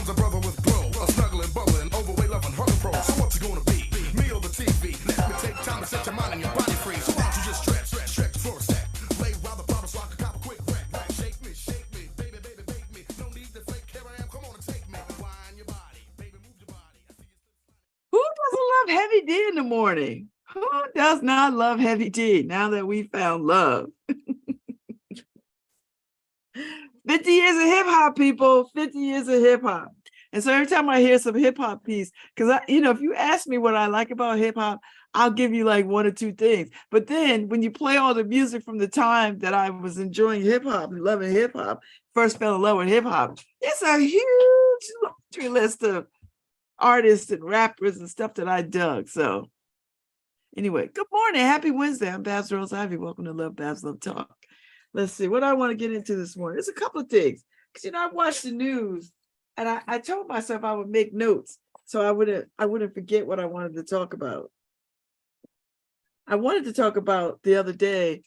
comes a brother with glow, a snuggling, bubbling, overweight, loving, hugging pro. So what's it gonna be? Me or the TV? Let me take time to set your mind and your body free. So why don't you just stretch for a sec? Lay while the problem so I can cop a quick wreck. Shake me, baby, bake me. No need to fake, here I am, come on and take me. Wind your body, baby, move your body. Who doesn't love Heavy D in the morning? Who does not love Heavy D now that we found love? 50 years of hip hop, people, 50 years of hip hop. And so every time I hear some hip hop piece, because if you ask me what I like about hip hop, I'll give you like one or two things. But then when you play all the music from the time that I was enjoying hip hop and loving hip hop, first fell in love with hip hop, it's a huge laundry list of artists and rappers and stuff that I dug. So anyway, good morning. Happy Wednesday. I'm Babz Rawls-Ivy. Welcome to LoveBabz, LoveTalk. Let's see what I want to get into this morning. There's a couple of things. Because I watched the news and I told myself I would make notes so I wouldn't forget what I wanted to talk about. I wanted to talk about the other day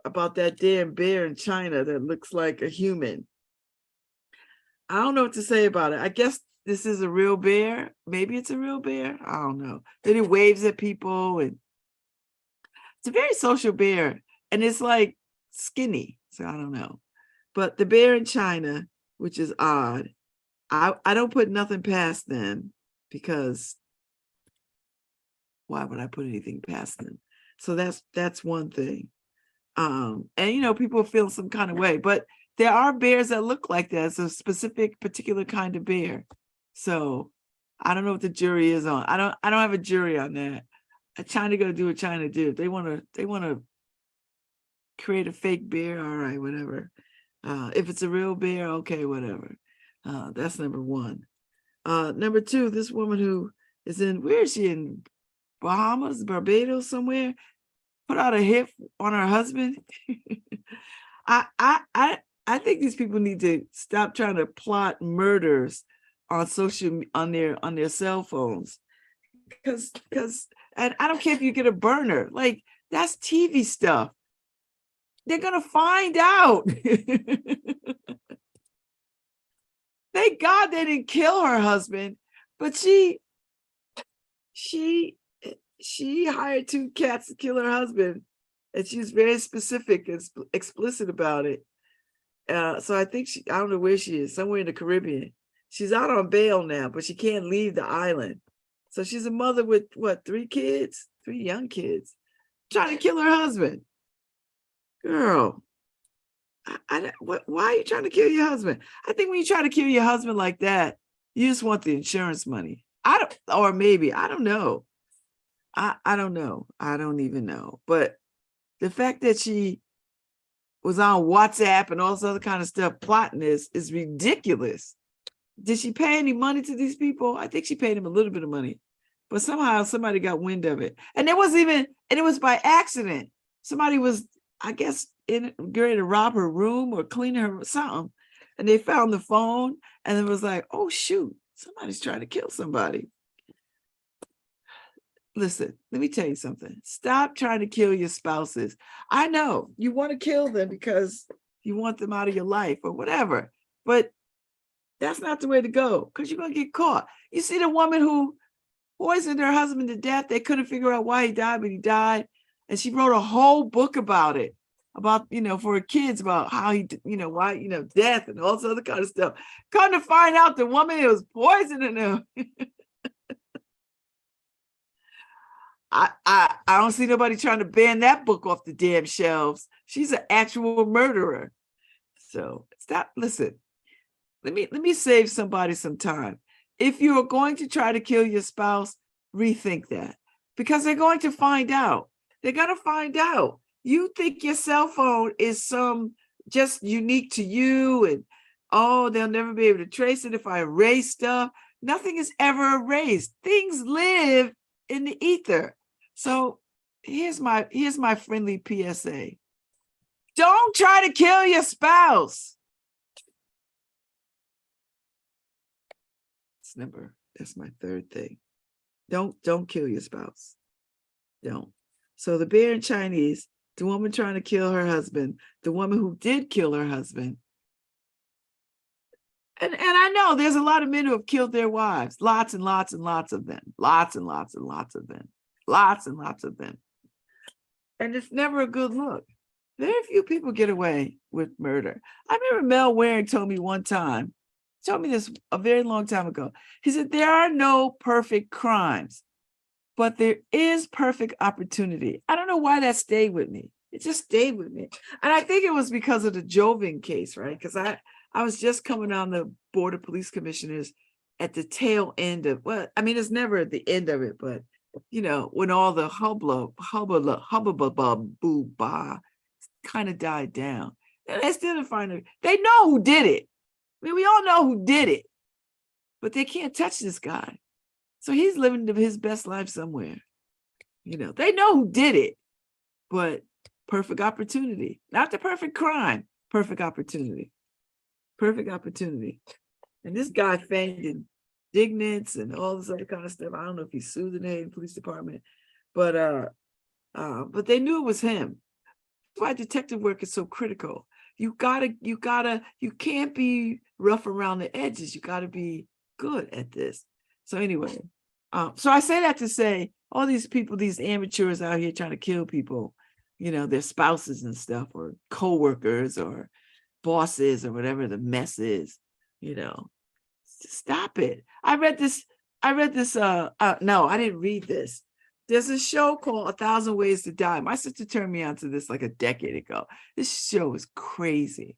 about that damn bear in China that looks like a human. I don't know what to say about it. I guess this is a real bear. Maybe it's a real bear. I don't know. Then it waves at people and it's a very social bear. And it's like skinny. So I don't know. But the bear in China, which is odd, I don't put nothing past them because why would I put anything past them? So that's one thing. And people feel some kind of way, but there are bears that look like that. It's a specific particular kind of bear. So I don't know what the jury is on. I don't have a jury on that. China gonna do what China do. They wanna create a fake bear, all right, whatever. If it's a real bear, okay, whatever. That's number one. Number two, this woman who is where is she, in Bahamas, Barbados, somewhere, put out a hit on her husband. I think these people need to stop trying to plot murders on their cell phones, because and I don't care if you get a burner, like that's TV stuff. They're gonna find out. Thank God they didn't kill her husband, but she hired two cats to kill her husband, and she was very specific and explicit about it. So I think I don't know where she is, somewhere in the Caribbean. She's out on bail now, but she can't leave the island. So she's a mother with three young kids, trying to kill her husband. Girl, why are you trying to kill your husband? I think when you try to kill your husband like that, you just want the insurance money. I don't know. I don't know. I don't even know. But the fact that she was on WhatsApp and all this other kind of stuff plotting this is ridiculous. Did she pay any money to these people? I think she paid him a little bit of money, but somehow somebody got wind of it. And it was by accident. Somebody was, I guess, ready to rob her room or clean her something. And they found the phone and it was like, oh shoot, somebody's trying to kill somebody. Listen, let me tell you something. Stop trying to kill your spouses. I know you want to kill them because you want them out of your life or whatever, but that's not the way to go, because you're going to get caught. You see the woman who poisoned her husband to death. They couldn't figure out why he died, but he died. And she wrote a whole book about it, for her kids, about how he, why, death and all this other kind of stuff. Come to find out the woman was poisoning him. I don't see nobody trying to ban that book off the damn shelves. She's an actual murderer. So stop. Listen, let me save somebody some time. If you are going to try to kill your spouse, rethink that, because they're going to find out. They're going to find out. You think your cell phone is just unique to you, and they'll never be able to trace it if I erase stuff. Nothing is ever erased. Things live in the ether. So here's my friendly PSA. Don't try to kill your spouse. That's my third thing. Don't kill your spouse. Don't. So the bear in Chinese, the woman trying to kill her husband, the woman who did kill her husband, And I know there's a lot of men who have killed their wives, lots and lots and lots of them, lots and lots and lots of them, lots and lots of them. And it's never a good look. Very few people get away with murder. I remember Mel Waring told me one time, told me this a very long time ago. He said, there are no perfect crimes, but there is perfect opportunity. I don't know why that stayed with me. It just stayed with me. And I think it was because of the Joven case, right? Because I was just coming on the Board of Police Commissioners at the tail end of, well, I mean, it's never at the end of it, but you know, when all the hubbub kind of died down. And they still didn't find it. They know who did it. I mean, we all know who did it, but they can't touch this guy. So he's living his best life somewhere. You know, they know who did it, but perfect opportunity, not the perfect crime, perfect opportunity. Perfect opportunity. And this guy feigned indignance and all this other kind of stuff. I don't know if he sued the Haiti Police Department, but they knew it was him. That's why detective work is so critical. You can't be rough around the edges. You gotta be good at this. So anyway, so I say that to say all these people, these amateurs out here trying to kill people, you know, their spouses and stuff, or co-workers or bosses or whatever the mess is, you know, stop it. I read this, no, I didn't read this. There's a show called 1,000 Ways to Die. My sister turned me on to this like a decade ago. This show is crazy.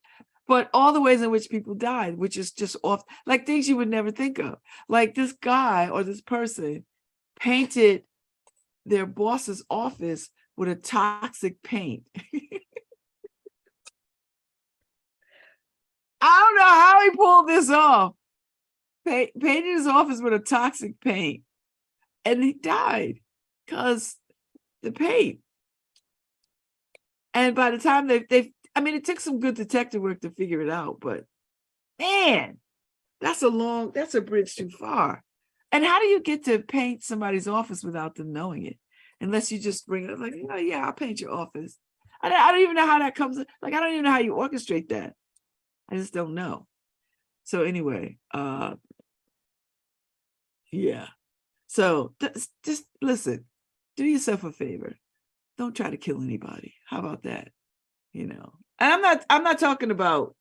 But all the ways in which people died, which is just off, like things you would never think of. Like this guy or this person painted their boss's office with a toxic paint. I don't know how he pulled this off. Painted his office with a toxic paint. And he died because the paint. And by the time I mean, it took some good detective work to figure it out, but man, that's a bridge too far. And how do you get to paint somebody's office without them knowing it? Unless you just bring it up like, oh yeah, I'll paint your office. I don't even know how that comes. Like, I don't even know how you orchestrate that. I just don't know. So anyway, yeah. So just listen, do yourself a favor. Don't try to kill anybody. How about that? You know, and I'm not talking about,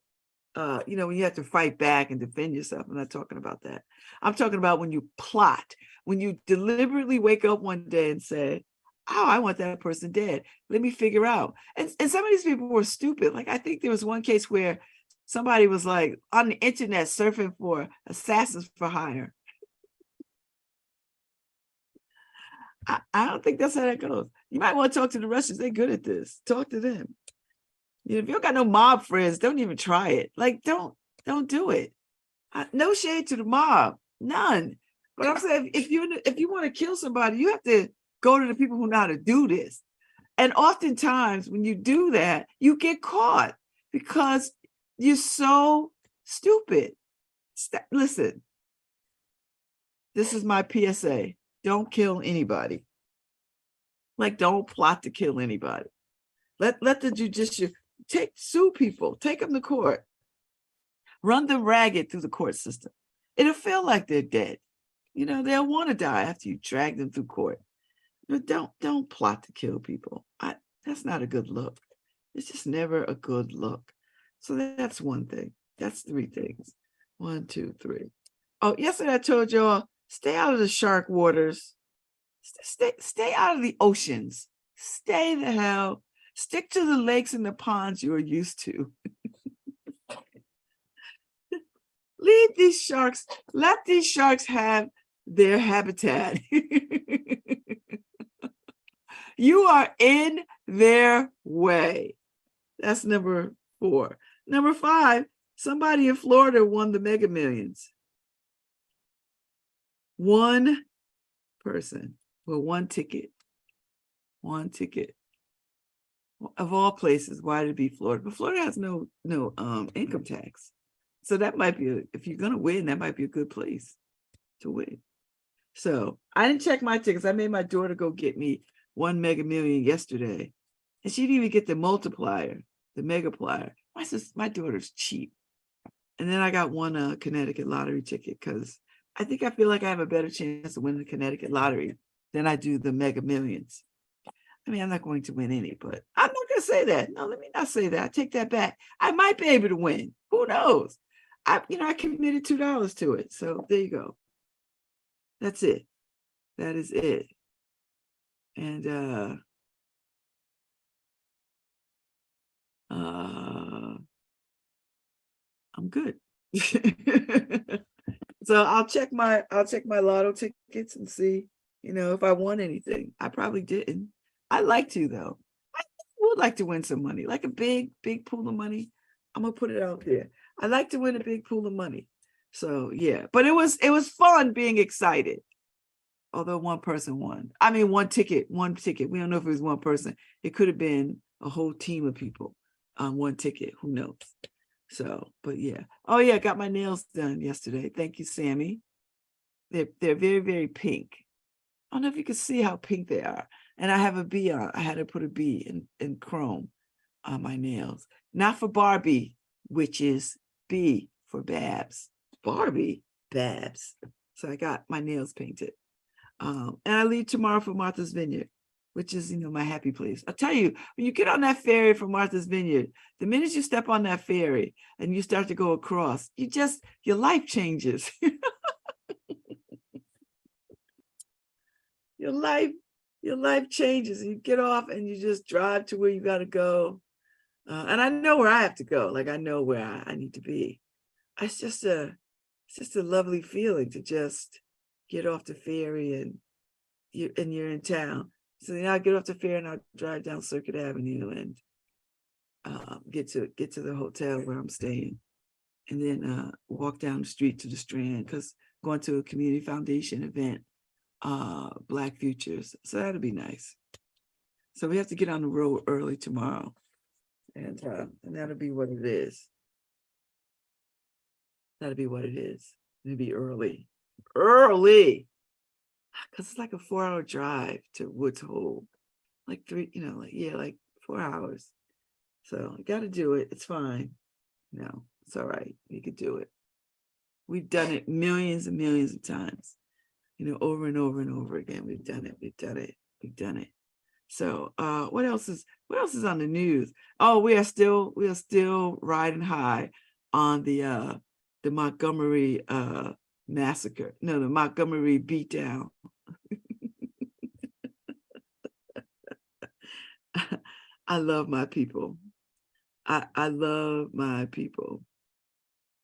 you know, when you have to fight back and defend yourself. I'm not talking about that. I'm talking about when you plot, when you deliberately wake up one day and say, oh, I want that person dead. Let me figure out. And some of these people were stupid. Like, I think there was one case where somebody was like on the internet surfing for assassins for hire. I don't think that's how that goes. You might want to talk to the Russians. They're good at this. Talk to them. You know, if you don't got no mob friends, don't even try it. Like, don't do it. No shade to the mob, none. But I'm saying, if you want to kill somebody, you have to go to the people who know how to do this. And oftentimes, when you do that, you get caught because you're so stupid. Listen, this is my PSA. Don't kill anybody. Like, don't plot to kill anybody. Let the judicial sue people, take them to court, run them ragged through the court system. It'll feel like they're dead. You know, they'll want to die after you drag them through court. But don't plot to kill people. That's not a good look. It's just never a good look. So that's one thing. That's three things. 1, 2, 3. Oh, yesterday I told y'all, stay out of the shark waters. Stay out of the oceans. Stay the hell. Stick to the lakes and the ponds you're used to. Leave these sharks. Let these sharks have their habitat. You are in their way. That's number 4. Number 5, somebody in Florida won the Mega Millions. One person with one ticket. One ticket. Of all places, why did it be Florida? But Florida has no income tax. So that might be, if you're going to win, that might be a good place to win. So I didn't check my tickets. I made my daughter go get me 1 Mega Million yesterday. And she didn't even get the multiplier, the megaplier. My daughter's cheap. And then I got one Connecticut lottery ticket because I feel like I have a better chance of winning the Connecticut lottery than I do the Mega Millions. I mean, I'm not going to win any, but I'm not going to say that. No, let me not say that. I take that back. I might be able to win. Who knows? I committed $2 to it. So there you go. That's it. That is it. And I'm good. So I'll check my lotto tickets and see, if I won anything. I probably didn't. I'd like to though. I would like to win some money, like a big pool of money. I'm gonna put it out there. I'd like to win a big pool of money. So yeah, but it was fun being excited. Although one person won. I mean, one ticket. We don't know if it was one person. It could have been a whole team of people on one ticket. Who knows? So, but yeah. Oh yeah, I got my nails done yesterday. Thank you, Sammy. They're very, very pink. I don't know if you can see how pink they are. And I have a bee on. I had to put a bee in chrome on my nails. Not for Barbie, which is B for Babz. Barbie, Babz. So I got my nails painted. And I leave tomorrow for Martha's Vineyard, which is, my happy place. I'll tell you, when you get on that ferry from Martha's Vineyard, the minute you step on that ferry and you start to go across, your life changes. Your life changes. You get off and you just drive to where you got to go. And I know where I have to go. Like I know where I need to be. It's just a lovely feeling to just get off the ferry and you're in town. So then I get off the ferry and I drive down Circuit Avenue and get to the hotel where I'm staying, and then walk down the street to the Strand because going to a community foundation event, Black Futures. So that'll be nice. So we have to get on the road early tomorrow, and that'll be what it is. That'll be what it is. It'll be early, because it's like a 4-hour drive to Woods Hole, like 4 hours. So I got to do it. It's fine. It's all right. You could do it. We've done it millions and millions of times, over and over and over again. We've done it. So what else is on the news? Oh, we are still riding high on the Montgomery massacre. No, the Montgomery beatdown. I love my people. I love my people.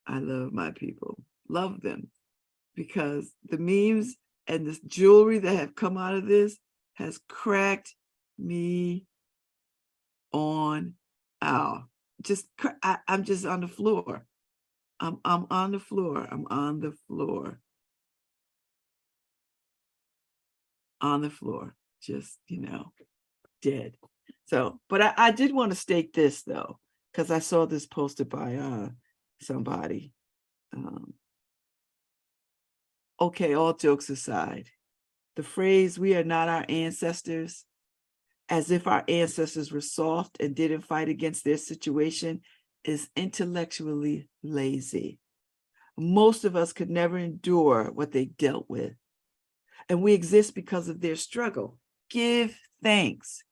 I love my people. Love them, because the memes and this jewelry that have come out of this has cracked me on out. I'm just on the floor. I'm on the floor. I'm on the floor. On the floor. Just, dead. So, but I did want to state this though, because I saw this posted by somebody. Okay, all jokes aside, the phrase "we are not our ancestors," as if our ancestors were soft and didn't fight against their situation, is intellectually lazy. Most of us could never endure what they dealt with, and we exist because of their struggle. Give thanks.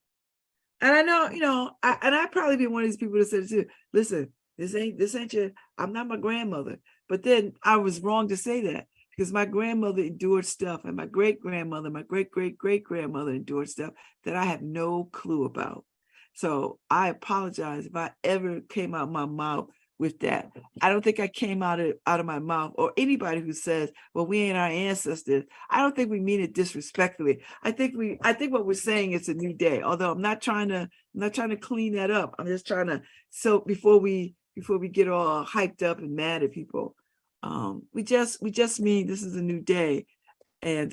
And I know, I'd probably be one of these people that said, too, listen, this ain't your, I'm not my grandmother. But then I was wrong to say that, because my grandmother endured stuff, and my great-grandmother, my great-great-great-grandmother endured stuff that I have no clue about. So I apologize if I ever came out of my mouth with that. I don't think I came out of my mouth, or anybody who says, well, we ain't our ancestors. I don't think we mean it disrespectfully. I think what we're saying is a new day. Although I'm not trying to clean that up. I'm just trying to, so before we get all hyped up and mad at people, we just mean this is a new day, and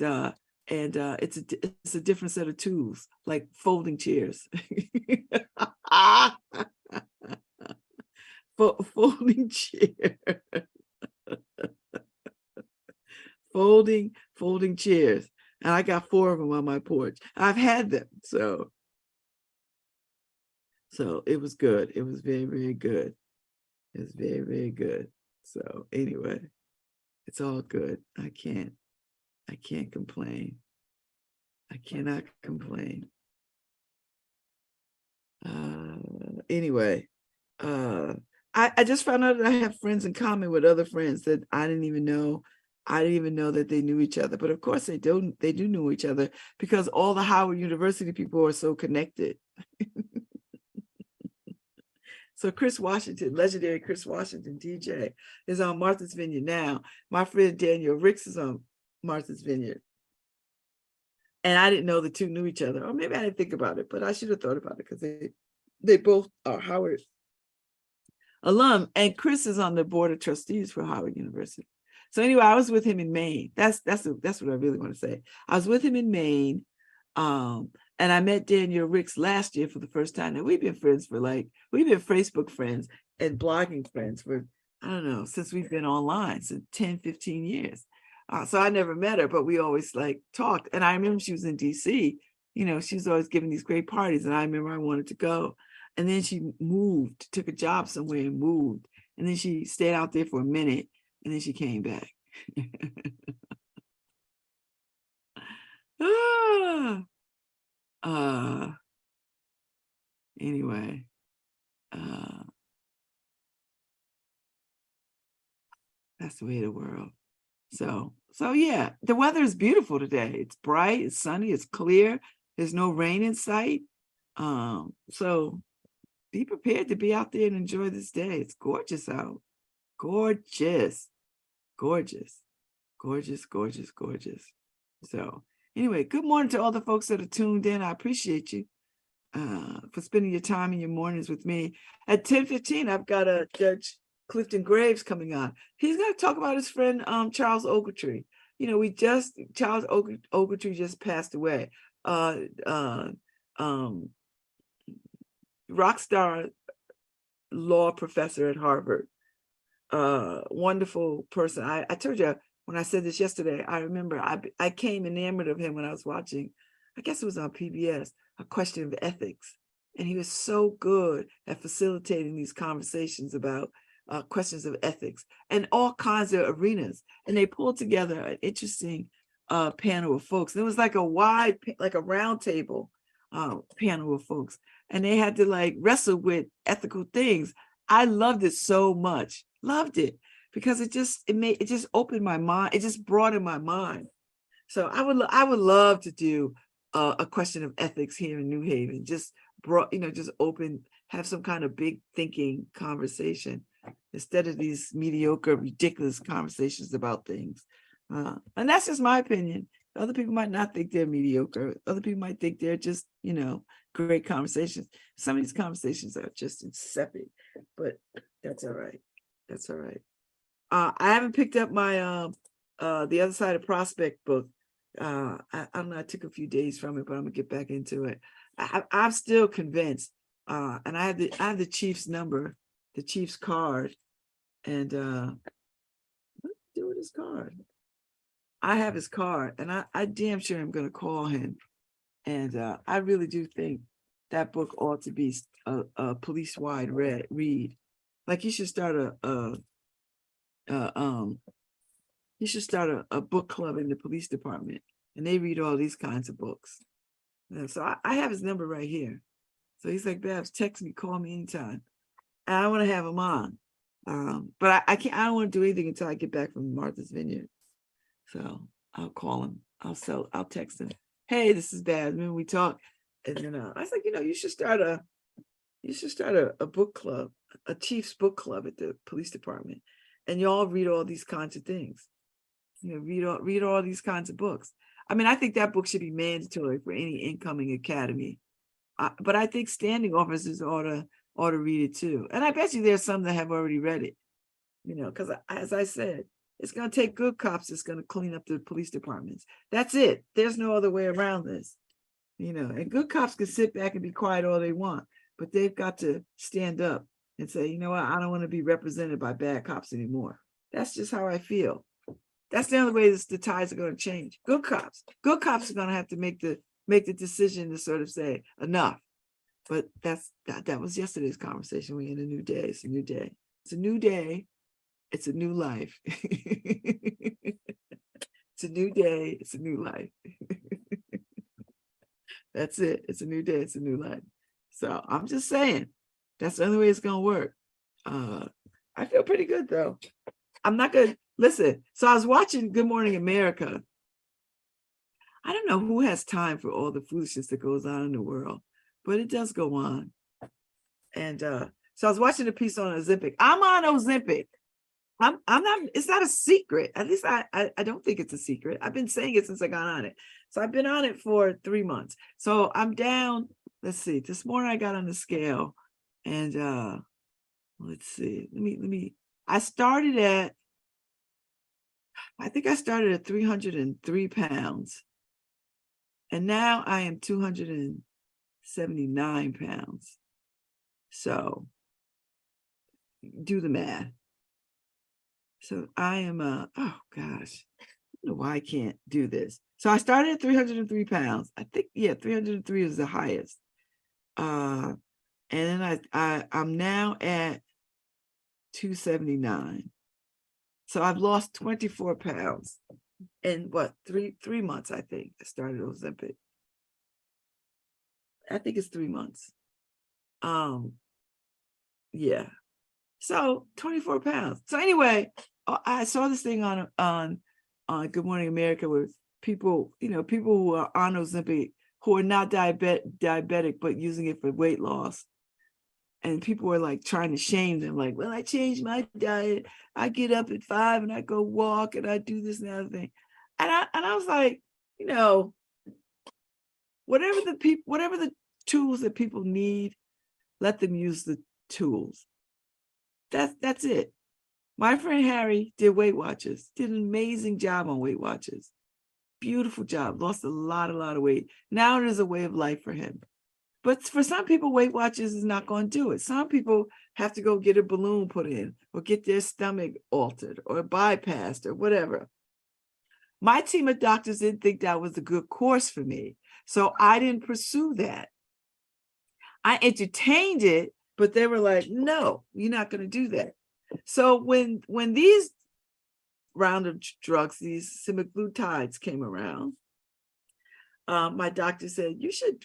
it's a different set of tools, like folding chairs. Folding chair. Folding chairs. And I got 4 of them on my porch. I've had them. So it was good. It was very, very good. It was very, very good. So anyway, it's all good. I can't complain. I cannot complain. Anyway, I just found out that I have friends in common with other friends that I didn't even know. I didn't even know that they knew each other. But of course they do know each other because all the Howard University people are so connected. So Chris Washington, legendary Chris Washington, DJ, is on Martha's Vineyard now. My friend Daniel Ricks is on Martha's Vineyard. And I didn't know the two knew each other. Or maybe I didn't think about it, but I should have thought about it because they both are Howard alum. And Chris is on the board of trustees for Howard University. So anyway, I was with him in Maine. That's what I really want to say. I was with him in Maine. And I met Daniel Ricks last year for the first time. And we've been friends for we've been Facebook friends and blogging friends for, I don't know, since we've been online, so 10, 15 years. So I never met her, but we always talked. And I remember she was in DC, she was always giving these great parties. And I remember I wanted to go. And then she moved, took a job somewhere and moved. And then she stayed out there for a minute and then she came back. Anyway, that's the way of the world. So yeah, the weather is beautiful today. It's bright, it's sunny, it's clear. There's no rain in sight. So be prepared to be out there and enjoy this day. It's gorgeous out. Gorgeous, gorgeous, gorgeous, gorgeous, gorgeous. So anyway, good morning to all the folks that are tuned in. I appreciate you for spending your time in your mornings with me. At 10:15, I've got a Judge Clifton Graves coming on. He's going to talk about his friend Charles Ogletree. Charles Ogletree just passed away. Rock star law professor at Harvard. Wonderful person. I told you when I said this yesterday, I remember I came enamored of him when I was watching, I guess it was on PBS, A Question of Ethics. And he was so good at facilitating these conversations about questions of ethics and all kinds of arenas. And they pulled together an interesting panel of folks. And it was like a round table panel of folks. And they had to wrestle with ethical things. I loved it so much. Loved it because it just opened my mind. It just broadened my mind. So I would love to do a question of ethics here in New Haven. Just have some kind of big thinking conversation instead of these mediocre, ridiculous conversations about things. And that's just my opinion. Other people might not think they're mediocre. Other people might think they're just, great conversations. Some of these conversations are just insipid, but that's all right. That's all right. I haven't picked up my The Other Side of Prospect book. I don't know, I took a few days from it, but I'm gonna get back into it. I'm still convinced. And I have the Chief's number, the Chief's card, and what do I do with his card? I have his card, and I damn sure am gonna call him. And I really do think that book ought to be a police-wide read. Like you should start a book club in the police department, and they read all these kinds of books. So I have his number right here. So he's like, Babz, text me, call me anytime. And I want to have him on. But I don't want to do anything until I get back from Martha's Vineyard. So I'll call him. I'll text him. Hey, this is Babz. Remember we talked? And then I was like, you should start a book club, a Chief's book club at the police department. And you all read all these kinds of things. Read all these kinds of books. I mean, I think that book should be mandatory for any incoming academy. But I think standing officers ought to read it too. And I bet you there's some that have already read it. Because as I said, it's going to take good cops that's going to clean up the police departments. That's it. There's no other way around this. And good cops can sit back and be quiet all they want, but they've got to stand up and say, you know what, I don't want to be represented by bad cops anymore. That's just how I feel. That's the only way the tides are going to change. Good cops are going to have to make the decision to sort of say enough. But that was yesterday's conversation. We're in a new day. It's a new day. It's a new day. It's a new life. It's a new day. It's a new life. That's it. It's a new day. It's a new life. So I'm just saying, that's the only way it's going to work. I feel pretty good though. I'm not going to listen. So I was watching Good Morning America. I don't know who has time for all the foolishness that goes on in the world, but it does go on. And so I was watching a piece on Ozempic. I'm on Ozempic. I'm not, it's not a secret. At least I don't think it's a secret. I've been saying it since I got on it. So I've been on it for 3 months. So I'm down, let's see, this morning I got on the scale and let's see, let me, I think I started at 303 pounds and now I am 279 pounds. So do the math. So I am, oh gosh, I don't know why I can't do this. So I started at 303 pounds. I think, yeah, 303 is the highest. And then I'm now at 279. So I've lost 24 pounds in what, three months, I think. I started Ozempic. I think it's 3 months. Yeah. So 24 pounds. So anyway, I saw this thing on Good Morning America with people, people who are on Ozempic who are not diabetic, but using it for weight loss. And people were like trying to shame them, like, well, I changed my diet. I get up at 5 and I go walk and I do this and that thing. And I was like, whatever the tools that people need, let them use the tools. That's it. My friend Harry did Weight Watchers, did an amazing job on Weight Watchers. Beautiful job, lost a lot of weight. Now it is a way of life for him. But for some people, Weight Watchers is not going to do it. Some people have to go get a balloon put in or get their stomach altered or bypassed or whatever. My team of doctors didn't think that was a good course for me. So I didn't pursue that. I entertained it, but they were like, no, you're not going to do that. So when these round of drugs, these semaglutides came around, my doctor said,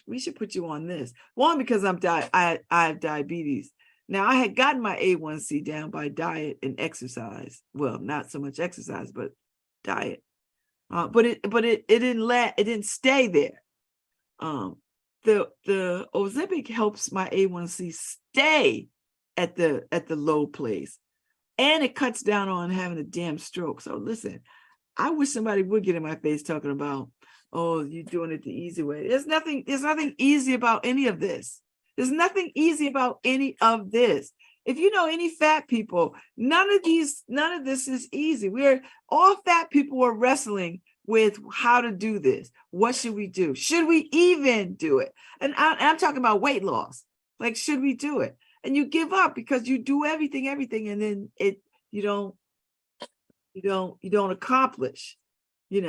we should put you on this. One, because I have diabetes. Now I had gotten my A1C down by diet and exercise. Well, not so much exercise, but diet. But it didn't stay there. The Ozempic helps my A1C stay at the low place, and it cuts down on having a damn stroke. So listen, I wish somebody would get in my face talking about, oh, you're doing it the easy way. There's nothing easy about any of this. There's nothing easy about any of this. If you know any fat people, none of this is easy. We're all fat people are wrestling with how to do this. What should we do? Should we even do it? And I'm talking about weight loss. Like, should we do it? And you give up because you do everything, and then you don't accomplish. You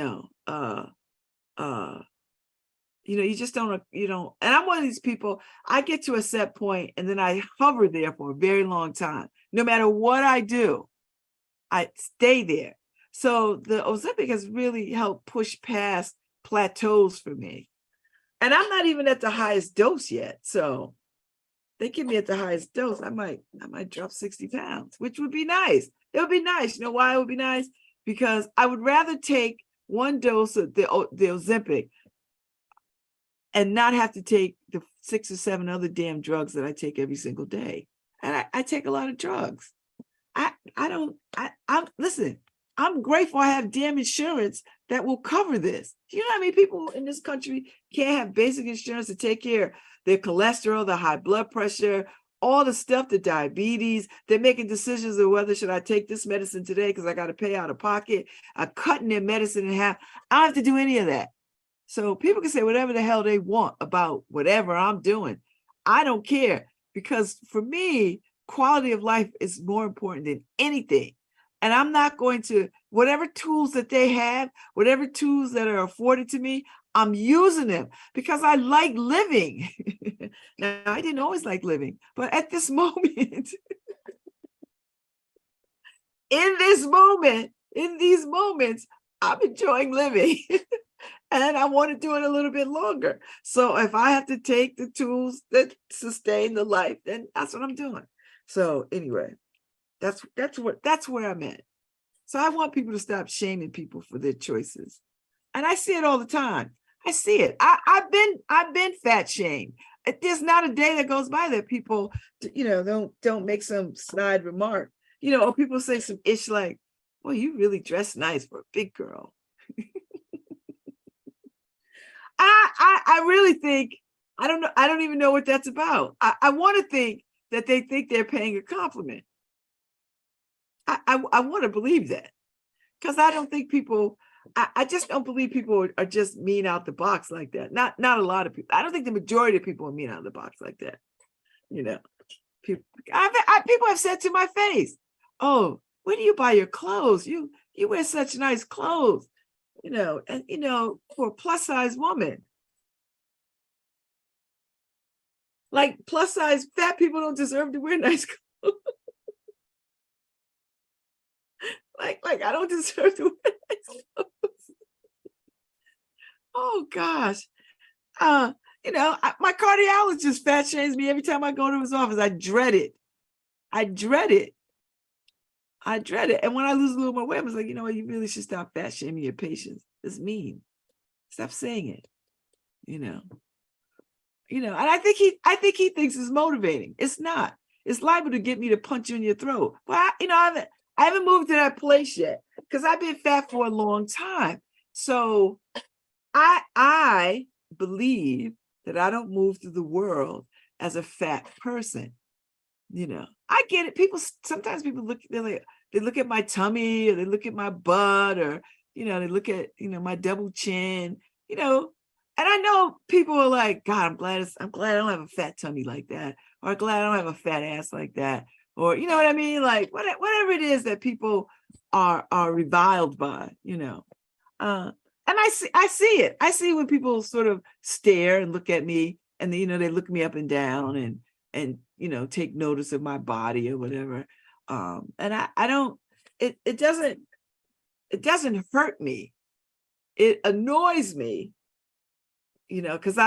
just don't. And I'm one of these people. I get to a set point, and then I hover there for a very long time. No matter what I do, I stay there. So the Ozempic has really helped push past plateaus for me. And I'm not even at the highest dose yet. So they give me at the highest dose, I might drop 60 pounds, which would be nice. It would be nice. You know why it would be nice? Because I would rather take one dose of the Ozempic and not have to take the 6 or 7 other damn drugs that I take every single day. And I take a lot of drugs. Listen, I'm grateful I have damn insurance that will cover this. Do you know how many people in this country can't have basic insurance to take care of their cholesterol, their high blood pressure, all the stuff, the diabetes? They're making decisions of whether should I take this medicine today because I got to pay out of pocket. I'm cutting their medicine in half. I don't have to do any of that. So people can say whatever the hell they want about whatever I'm doing. I don't care, because for me, quality of life is more important than anything. And I'm not going to, whatever tools that they have, whatever tools that are afforded to me, I'm using them because I like living. Now, I didn't always like living, but at this moment, in this moment, in these moments, I'm enjoying living. And I want to do it a little bit longer. So if I have to take the tools that sustain the life, then that's what I'm doing. So anyway, that's where I'm at. So I want people to stop shaming people for their choices. And I see it all the time. I see it. I've been fat shamed. There's not a day that goes by that people, don't make some snide remark. Or people say some ish like, well, you really dress nice for a big girl. I really think, I don't know, I don't even know what that's about. I want to think that they think they're paying a compliment. I want to believe that, because I don't think people, I just don't believe people are just mean out the box like that. Not a lot of people. I don't think the majority of people are mean out of the box like that. People have said to my face, oh, where do you buy your clothes? You wear such nice clothes. And for a plus size woman, like plus size fat people don't deserve to wear nice clothes. like I don't deserve to wear nice clothes. Oh gosh. My cardiologist fat shames me every time I go to his office. I dread it. And when I lose a little more weight, I was like, you really should stop fat shaming your patients. It's mean. Stop saying it. And I think he thinks it's motivating. It's not. It's liable to get me to punch you in your throat. But I haven't moved to that place yet, because I've been fat for a long time. So I believe that I don't move through the world as a fat person. I get it. Sometimes people they look at my tummy, or they look at my butt, or they look at my double chin, and I know people are like, God, I'm glad I don't have a fat tummy like that, or glad I don't have a fat ass like that, or you know what I mean, like whatever it is that people are reviled by, and I see it. I see when people sort of stare and look at me, and they look me up and down, and take notice of my body or whatever. And I don't, it doesn't hurt me. It annoys me, because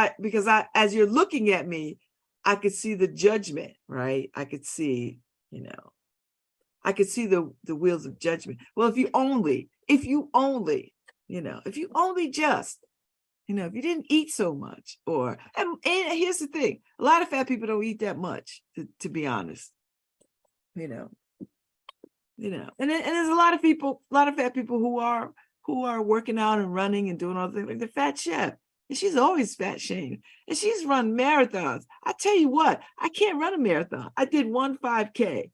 as you're looking at me, I could see the judgment, right? I could see the wheels of judgment. Well, if you only just, if you didn't eat so much, and here's the thing, a lot of fat people don't eat that much, to be honest, and there's a lot of fat people who are working out and running and doing all the things, like the fat chef, and she's always fat shamed, and she's run marathons. I tell you what, I can't run a marathon. I did one 5K.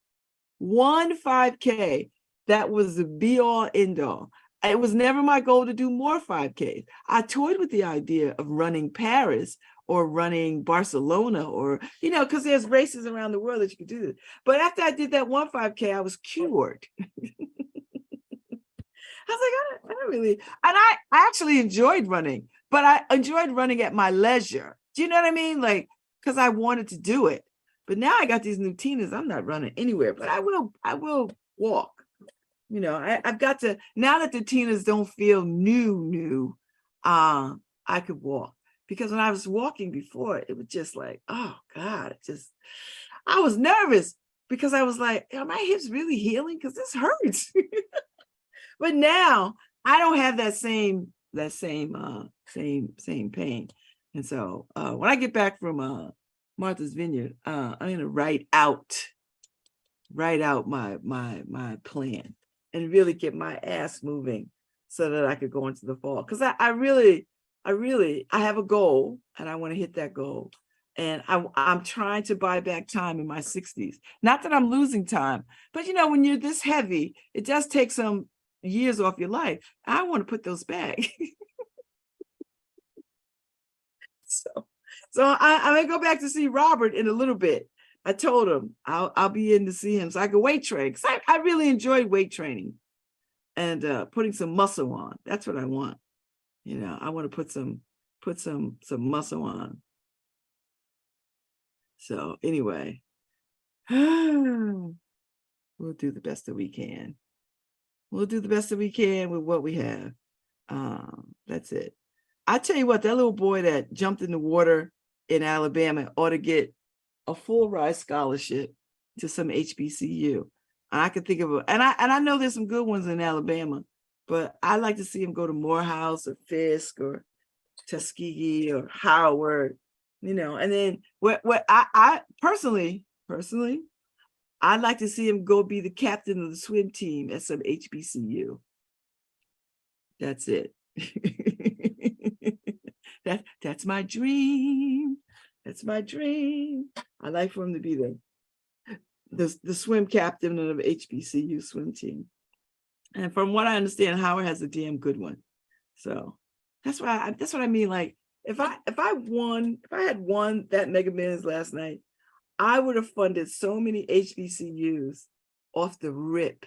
That was the be all end all. It was never my goal to do more 5Ks. I toyed with the idea of running Paris or running Barcelona, or, because there's races around the world that you could do this. But after I did that one 5K, I was cured. I was like, I don't really, and I actually enjoyed running, but I enjoyed running at my leisure. Do you know what I mean? Like, because I wanted to do it. But now I got these new Tinas, I'm not running anywhere, but I will walk. I've got to, now that the Tinas don't feel new, I could walk. Because when I was walking before, it was just like, oh God, I was nervous, because I was like, are my hips really healing? Because this hurts. But now I don't have that same pain. And so when I get back from Martha's Vineyard, I'm gonna write out my plan and really get my ass moving, so that I could go into the fall. Because I really have a goal, and I want to hit that goal. And I'm trying to buy back time in my 60s. Not that I'm losing time, but when you're this heavy, it does take some years off your life. I want to put those back. So I'm gonna go back to see Robert in a little bit. I told him I'll be in to see him so I can weight train. Because I really enjoy weight training and putting some muscle on. That's what I want. I want to put some muscle on. So anyway, we'll do the best that we can. We'll do the best that we can with what we have. That's it. I tell you what, that little boy that jumped in the water in Alabama ought to get a full ride scholarship to some HBCU. And I can think of and I know there's some good ones in Alabama, but I'd like to see him go to Morehouse or Fisk or Tuskegee or Howard, and then what I personally, I'd like to see him go be the captain of the swim team at some HBCU. That's it. That's my dream. That's my dream. I'd like for him to be the swim captain of the HBCU swim team. And from what I understand, Howard has a damn good one. So that's what I mean. Like if I had won that Mega Millions last night, I would have funded so many HBCUs off the rip.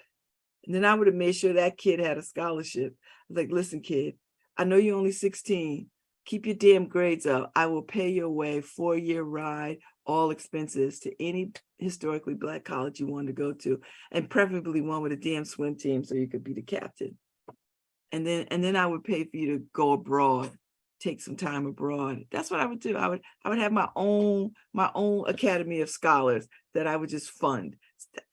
And then I would have made sure that kid had a scholarship. Like, listen, kid, I know you're only 16. Keep your damn grades up. I will pay your way 4-year ride, all expenses to any historically Black college you want to go to, and preferably one with a damn swim team so you could be the captain. And then I would pay for you to go abroad, take some time abroad. That's what I would do. I would have my own academy of scholars that I would just fund.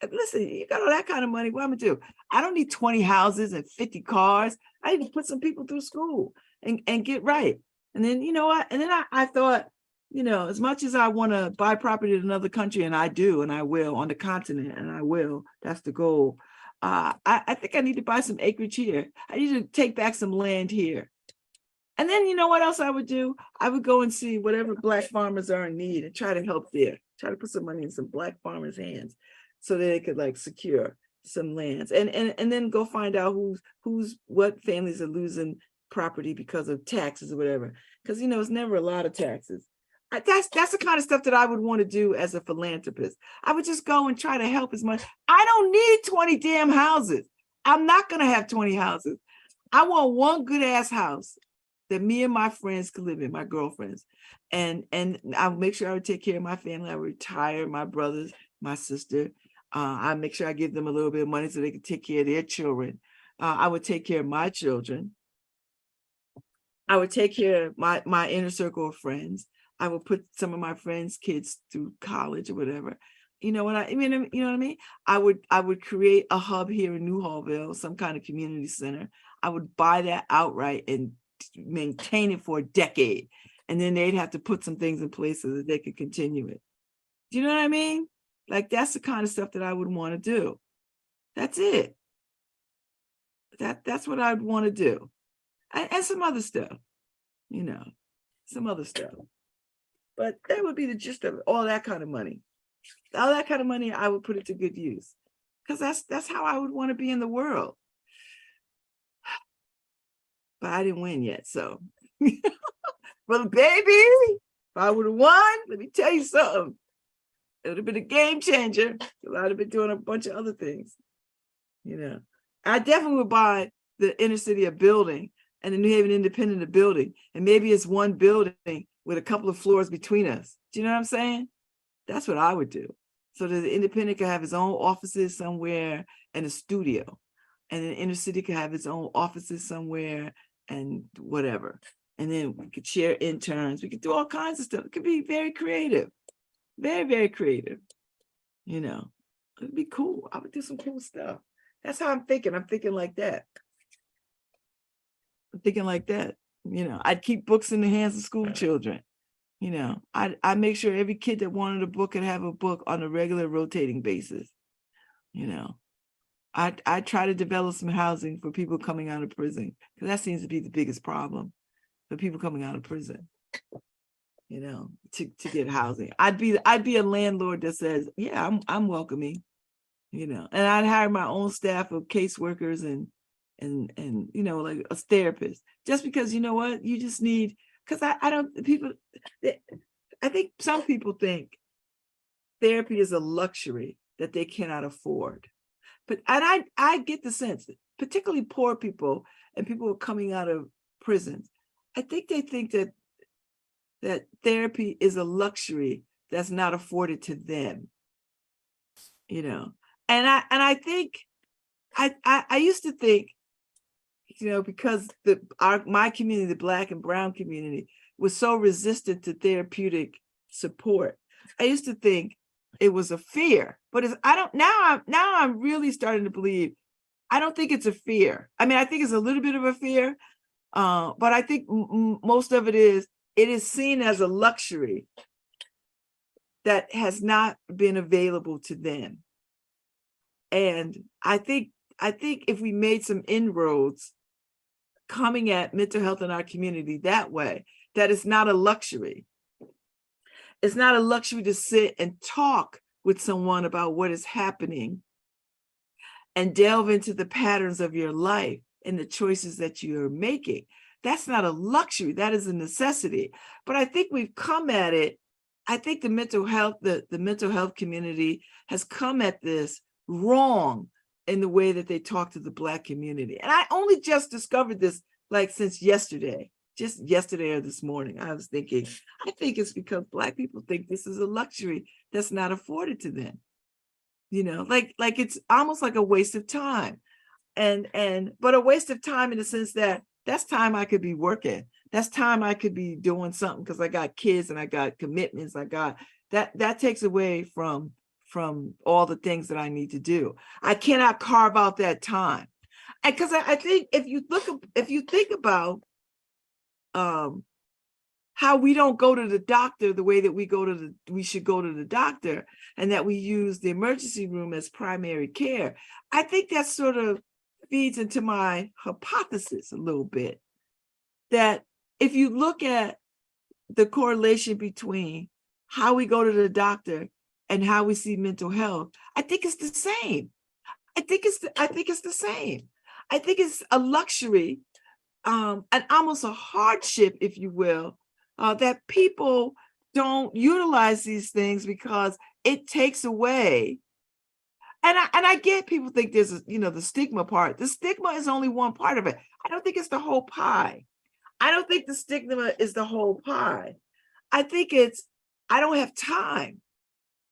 Listen, you got all that kind of money. What I'm gonna do? I don't need 20 houses and 50 cars. I need to put some people through school and get right. And then you know what? And then I thought, as much as I want to buy property in another country, and I do, and I will on the continent, and I will. That's the goal. I think I need to buy some acreage here. I need to take back some land here. And then you know what else I would do? I would go and see whatever Black farmers are in need and try to help there. Try to put some money in some Black farmers' hands so that they could like secure some lands. And then go find out what families are losing property because of taxes or whatever. Because it's never a lot of taxes. That's the kind of stuff that I would want to do as a philanthropist. I would just go and try to help as much. I don't need 20 damn houses. I'm not going to have 20 houses. I want one good ass house that me and my friends could live in, my girlfriends. And I'll make sure I would take care of my family. I would retire my brothers, my sister. I make sure I give them a little bit of money so they can take care of their children. I would take care of my children. I would take care of my inner circle of friends. I would put some of my friends' kids through college or whatever. You know what I mean? You know what I mean? I would create a hub here in New Hallville, some kind of community center. I would buy that outright and maintain it for a decade. And then they'd have to put some things in place so that they could continue it. Do you know what I mean? Like that's the kind of stuff that I would want to do. That's it. That's what I'd want to do. And some other stuff, some other stuff. But that would be the gist of it. All that kind of money. All that kind of money, I would put it to good use. Because that's how I would want to be in the world. But I didn't win yet, so. But baby, if I would have won, let me tell you something. It would have been a game changer. I'd have been doing a bunch of other things. I definitely would buy the inner city a building and the New Haven Independent a building. And maybe it's one building with a couple of floors between us. Do you know what I'm saying? That's what I would do. So that the Independent could have its own offices somewhere and a studio. And the inner city could have its own offices somewhere and whatever. And then we could share interns. We could do all kinds of stuff. It could be very creative. Very, very creative. It'd be cool. I would do some cool stuff. That's how I'm thinking. I'm thinking like that. I'd keep books in the hands of school children. I'd make sure every kid that wanted a book could have a book on a regular rotating basis. I'd try to develop some housing for people coming out of prison, because that seems to be the biggest problem for people coming out of prison. To get housing. I'd be a landlord that says, yeah, I'm welcoming, and I'd hire my own staff of caseworkers and like a therapist, just because you just need, because I think some people think therapy is a luxury that they cannot afford. But I get the sense that particularly poor people and people who are coming out of prisons, I think they think that therapy is a luxury that's not afforded to them, And I think I used to think, because my community, the Black and Brown community, was so resistant to therapeutic support. I used to think it was a fear, but I'm really starting to believe. I don't think it's a fear. I mean, I think it's a little bit of a fear, but I think most of it is seen as a luxury that has not been available to them. And I think if we made some inroads coming at mental health in our community that way, that it's not a luxury. It's not a luxury to sit and talk with someone about what is happening and delve into the patterns of your life and the choices that you're making. That's not a luxury, that is a necessity. But I think we've come at it. I think the mental health community has come at this wrong in the way that they talk to the Black community. And I only just discovered this since yesterday, just yesterday or this morning. I was thinking, I think it's because Black people think this is a luxury that's not afforded to them. Like it's almost like a waste of time. But a waste of time in the sense that that's time I could be working. That's time I could be doing something because I got kids and I got commitments. I got that takes away from all the things that I need to do. I cannot carve out that time. And because I think if you think about how we don't go to the doctor the way that we should go to the doctor, and that we use the emergency room as primary care, I think that sort of feeds into my hypothesis a little bit, that if you look at the correlation between how we go to the doctor and how we see mental health, I think it's the same. I think it's the same. I think it's a luxury, and almost a hardship, if you will, that people don't utilize these things because it takes away. And I get people think there's the stigma part. The stigma is only one part of it. I don't think it's the whole pie. I don't think the stigma is the whole pie. I think it's, I don't have time,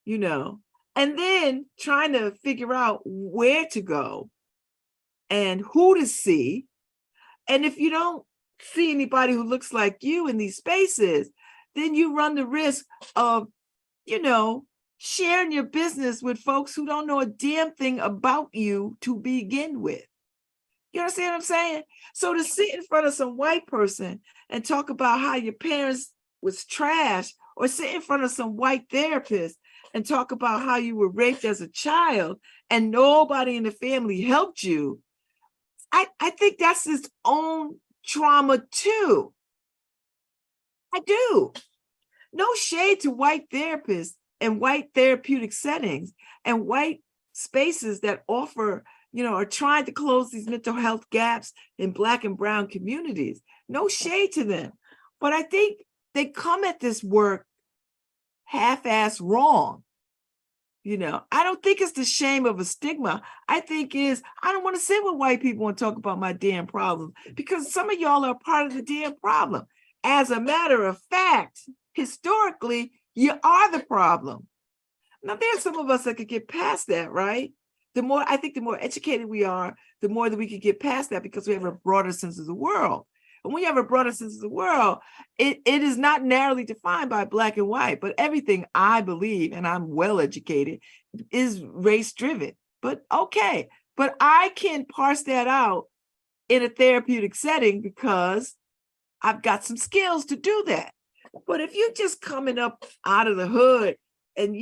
and then trying to figure out where to go and who to see. And if you don't see anybody who looks like you in these spaces, then you run the risk of, sharing your business with folks who don't know a damn thing about you to begin with. You understand what I'm saying? So to sit in front of some white person and talk about how your parents was trash, or sit in front of some white therapist and talk about how you were raped as a child and nobody in the family helped you, I think that's its own trauma too. I do. No shade to white therapists and white therapeutic settings and white spaces that offer, are trying to close these mental health gaps in Black and Brown communities. No shade to them. But I think they come at this work half-ass wrong. I don't think it's the shame of a stigma. I think is, I don't want to sit with white people and talk about my damn problems, because some of y'all are part of the damn problem. As a matter of fact, historically, you are the problem. Now, there's some of us that could get past that, right? The more educated we are, the more that we could get past that, because we have a broader sense of the world. And when you have a broader sense of the world, it is not narrowly defined by Black and white, but everything I believe, and I'm well educated, is race driven. But okay, but I can parse that out in a therapeutic setting because I've got some skills to do that. But if you're just coming up out of the hood and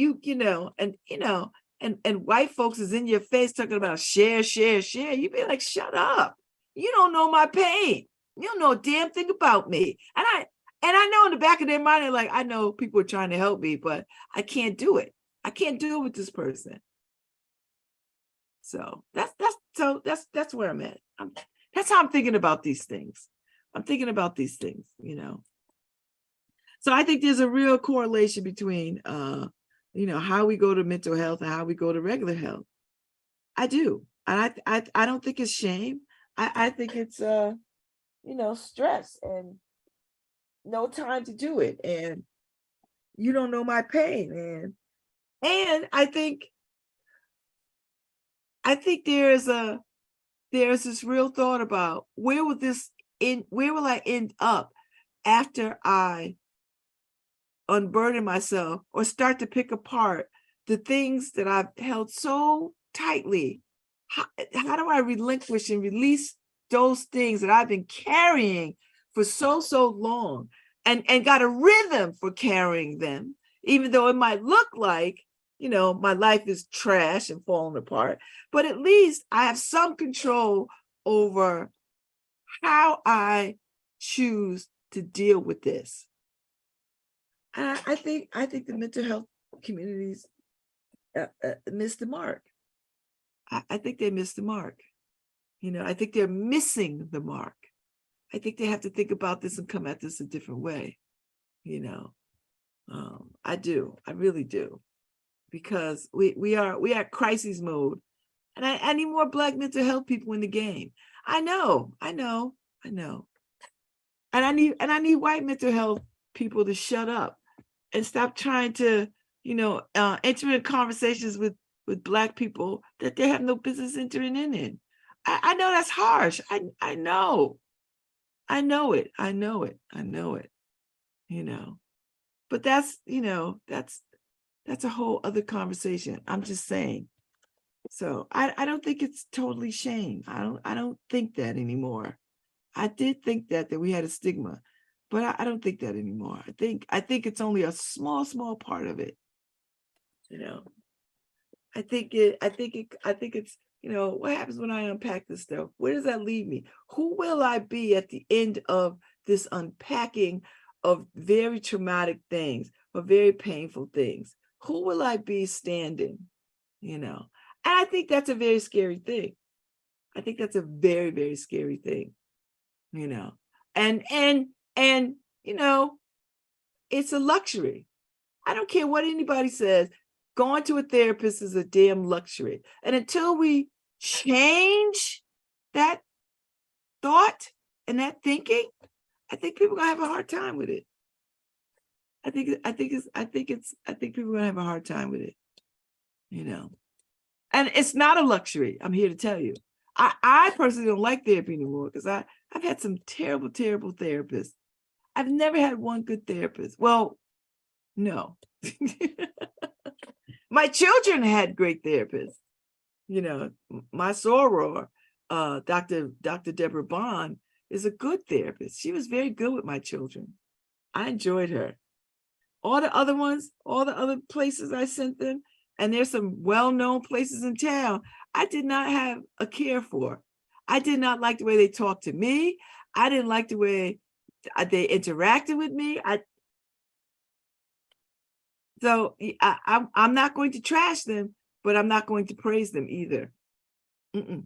and white folks is in your face talking about share, you be like, shut up. You don't know my pain. You don't know a damn thing about me. And I know in the back of their mind, they're like, I know people are trying to help me, but I can't do it. I can't do it with this person. So that's where I'm at. That's how I'm thinking about these things. I'm thinking about these things, So I think there's a real correlation between, how we go to mental health and how we go to regular health. I do. And I don't think it's shame. I think it's, stress and no time to do it. And you don't know my pain. And I think there is a there's this real thought about where will I end up after I unburden myself or start to pick apart the things that I've held so tightly. How do I relinquish and release those things that I've been carrying for so long and got a rhythm for carrying them, even though it might look like, my life is trash and falling apart, but at least I have some control over how I choose to deal with this. I think the mental health communities missed the mark. I think they missed the mark. I think they're missing the mark. I think they have to think about this and come at this a different way. I do. I really do. Because we are at crisis mode. And I need more Black mental health people in the game. I know. And I need white mental health people to shut up and stop trying to, enter in conversations with Black people that they have no business entering in. I know that's harsh. I know it. But that's a whole other conversation. I'm just saying. So I don't think it's totally shame. I don't think that anymore. I did think that we had a stigma, but I don't think that anymore. I think it's only a small part of it. I think it's, what happens when I unpack this stuff? Where does that leave me? Who will I be at the end of this unpacking of very traumatic things or very painful things? Who will I be standing? And I think that's a very scary thing. I think that's a very, very scary thing. And it's a luxury. I don't care what anybody says. Going to a therapist is a damn luxury. And until we change that thought and that thinking, I think people are gonna have a hard time with it. I think people are gonna have a hard time with it. And it's not a luxury. I'm here to tell you. I personally don't like therapy anymore because I've had some terrible therapists. I've never had one good therapist. Well, no. My children had great therapists. My soror, Dr. Deborah Bond, is a good therapist. She was very good with my children. I enjoyed her. All the other ones, all the other places I sent them, and there's some well-known places in town, I did not have a care for. I did not like the way they talked to me. I didn't like the way they interacted with me. So I'm not going to trash them, but I'm not going to praise them either. And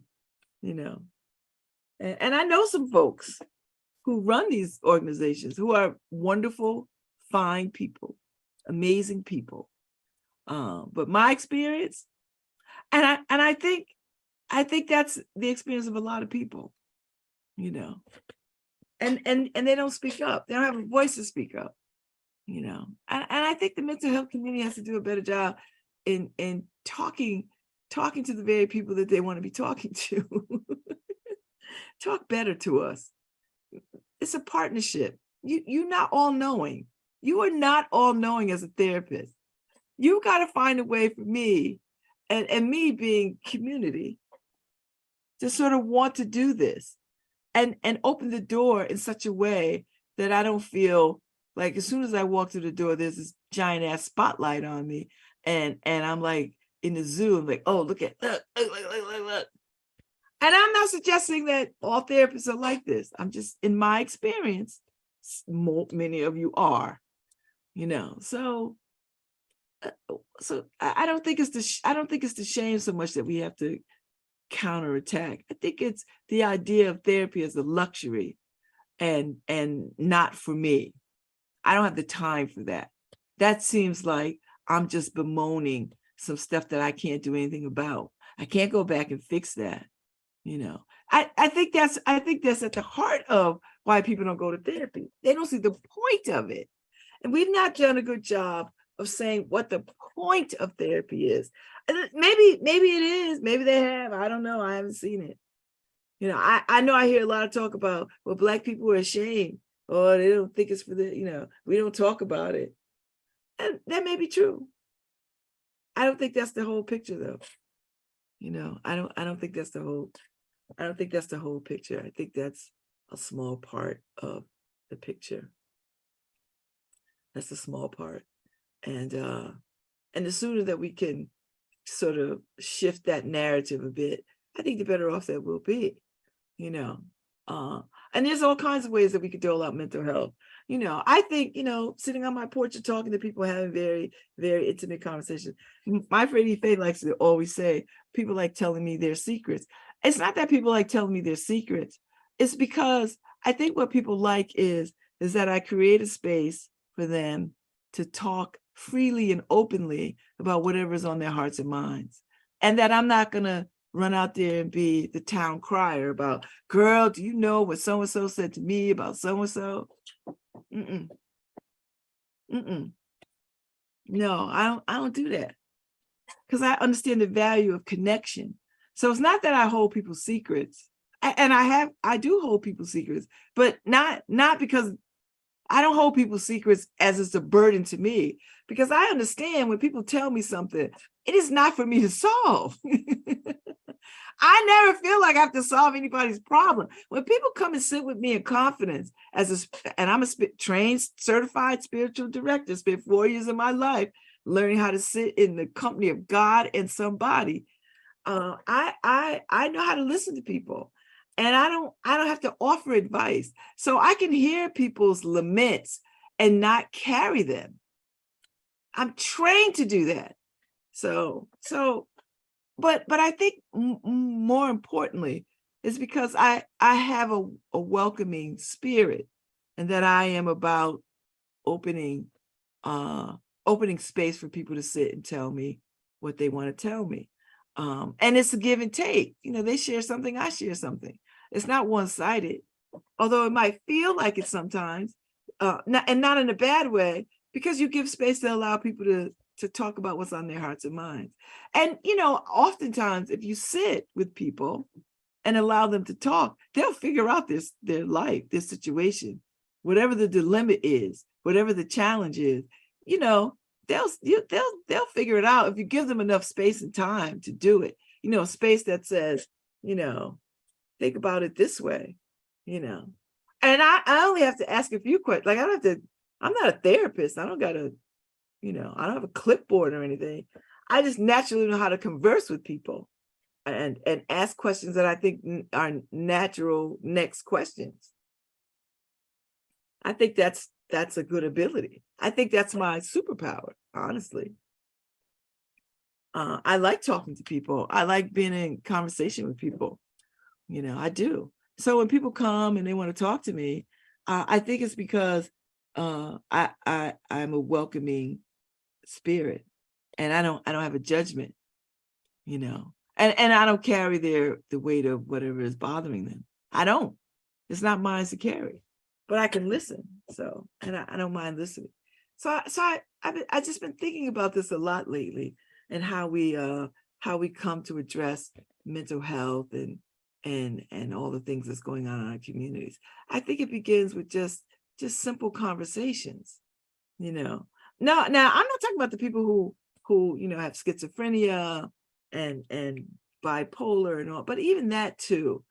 I know some folks who run these organizations who are wonderful, fine people, amazing people. But my experience, and I think that's the experience of a lot of people, and they don't speak up. They don't have a voice to speak up. And I think the mental health community has to do a better job in talking to the very people that they want to be talking to. Talk better to us. It's a partnership. You're not all knowing. You are not all knowing as a therapist. You got to find a way for me and me being community to sort of want to do this and open the door in such a way that I don't feel like as soon as I walk through the door, there's this giant ass spotlight on me. And I'm like in the zoo, I'm like, oh, look. And I'm not suggesting that all therapists are like this. I'm just, in my experience, many of you are, so I don't think it's the shame so much that we have to counterattack. I think it's the idea of therapy as a luxury and not for me. I don't have the time for that. That seems like I'm just bemoaning some stuff that I can't do anything about. I can't go back and fix that. I think that's at the heart of why people don't go to therapy. They don't see the point of it. And we've not done a good job of saying what the point of therapy is. And maybe it is, maybe they have, I don't know, I haven't seen it. You know, I know I hear a lot of talk about, well, Black people are ashamed, or they don't think it's for the, you know, we don't talk about it. And that may be true. I don't think that's the whole picture though. You know, I don't think that's the whole, I don't think that's the whole picture. I think that's a small part of the picture. That's a small part. And the sooner that we can sort of shift that narrative a bit, I think the better off that we'll be, you know. And there's all kinds of ways that we could dole out mental health. You know, I think, you know, sitting on my porch and talking to people, having very, very intimate conversations. My friend Faye likes to always say, people like telling me their secrets. It's not that people like telling me their secrets. It's because I think what people like is that I create a space for them to talk freely and openly about whatever's on their hearts and minds. And that I'm not going to run out there and be the town crier about, girl, do you know what so-and-so said to me about so-and-so? Mm-mm. Mm-mm. No, I don't do that. Because I understand the value of connection. So it's not that I hold people's secrets. And I do hold people's secrets, but not because I don't hold people's secrets as it's a burden to me, because I understand when people tell me something, it is not for me to solve. I never feel like I have to solve anybody's problem. When people come and sit with me in confidence, and I'm a trained, certified spiritual director, spent 4 years of my life learning how to sit in the company of God and somebody. I know how to listen to people. And I don't have to offer advice. So I can hear people's laments and not carry them. I'm trained to do that. But I think more importantly is because I have a welcoming spirit, and that I am about opening space for people to sit and tell me what they want to tell me. And it's a give and take. You know, they share something, I share something. It's not one-sided, although it might feel like it sometimes, not in a bad way, because you give space to allow people to talk about what's on their hearts and minds. And, you know, oftentimes if you sit with people and allow them to talk, they'll figure out their life, their situation, whatever the dilemma is, whatever the challenge is, you know, they'll figure it out if you give them enough space and time to do it. You know, space that says, you know, think about it this way, you know. And I only have to ask a few questions. Like, I'm not a therapist. I don't got to, you know, I don't have a clipboard or anything. I just naturally know how to converse with people and ask questions that I think are natural next questions. I think that's a good ability. I think that's my superpower, honestly. I like talking to people. I like being in conversation with people. You know, I do. So when people come and they want to talk to me, I think it's because I'm a welcoming spirit, and I don't have a judgment, you know, and I don't carry the weight of whatever is bothering them. I don't. It's not mine to carry, but I can listen. So, and I don't mind listening. So I've just been thinking about this a lot lately, and how we come to address mental health and all the things that's going on in our communities. I think it begins with just simple conversations, you know. Now I'm not talking about the people who you know have schizophrenia and bipolar and all, but even that too,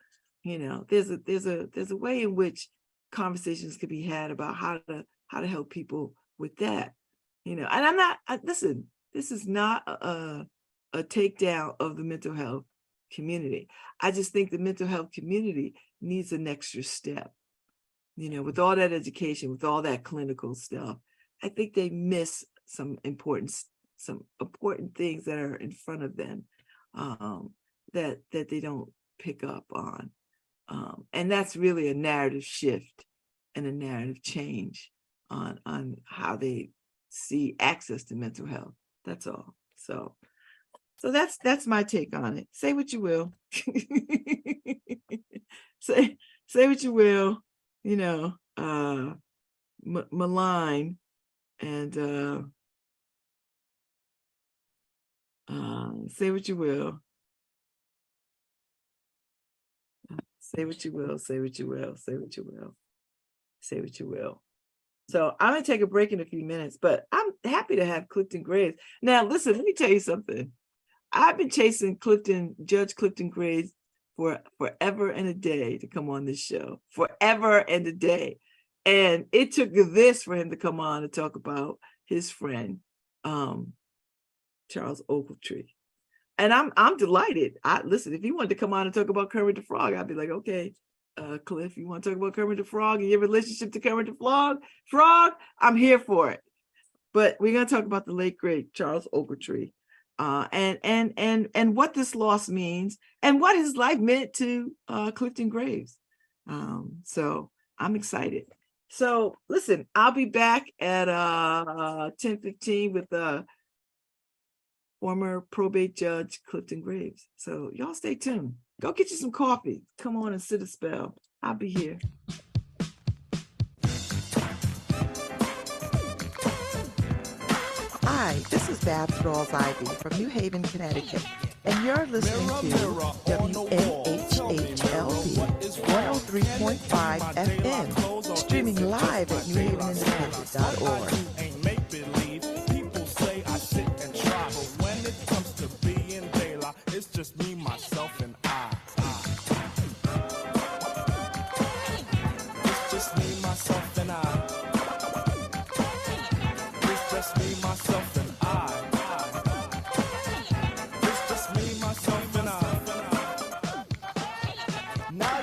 you know, there's a way in which conversations could be had about how to help people with that, you know. And listen, this is not a takedown of the mental health community. I just think the mental health community needs an extra step, you know, with all that education, with all that clinical stuff. I think they miss some important things that are in front of them, that they don't pick up on. And that's really a narrative shift and a narrative change on how they see access to mental health. That's all. So that's my take on it. Say what you will. say what you will, you know, malign and say what you will. Say what you will, say what you will, say what you will, say what you will. So I'm going to take a break in a few minutes, but I'm happy to have Clifton Graves. Now, listen, let me tell you something. I've been chasing Judge Clifton Graves for forever and a day to come on this show, forever and a day. And it took this for him to come on and talk about his friend, Charles Ogletree. And I'm delighted. Listen, if he wanted to come on and talk about Kermit the Frog, I'd be like, okay, Cliff, you want to talk about Kermit the Frog and your relationship to Kermit the Frog? I'm here for it. But we're going to talk about the late, great Charles Ogletree. And what this loss means and what his life meant to Clifton Graves. So I'm excited. So listen, I'll be back at 10:15 with former probate judge Clifton Graves. So y'all stay tuned. Go get you some coffee. Come on and sit a spell. I'll be here. Hi, this is Babz Rawls-Ivy from New Haven, Connecticut, and you're listening to WNHHLP 103.5 FM, streaming live at newhavenindependent.org.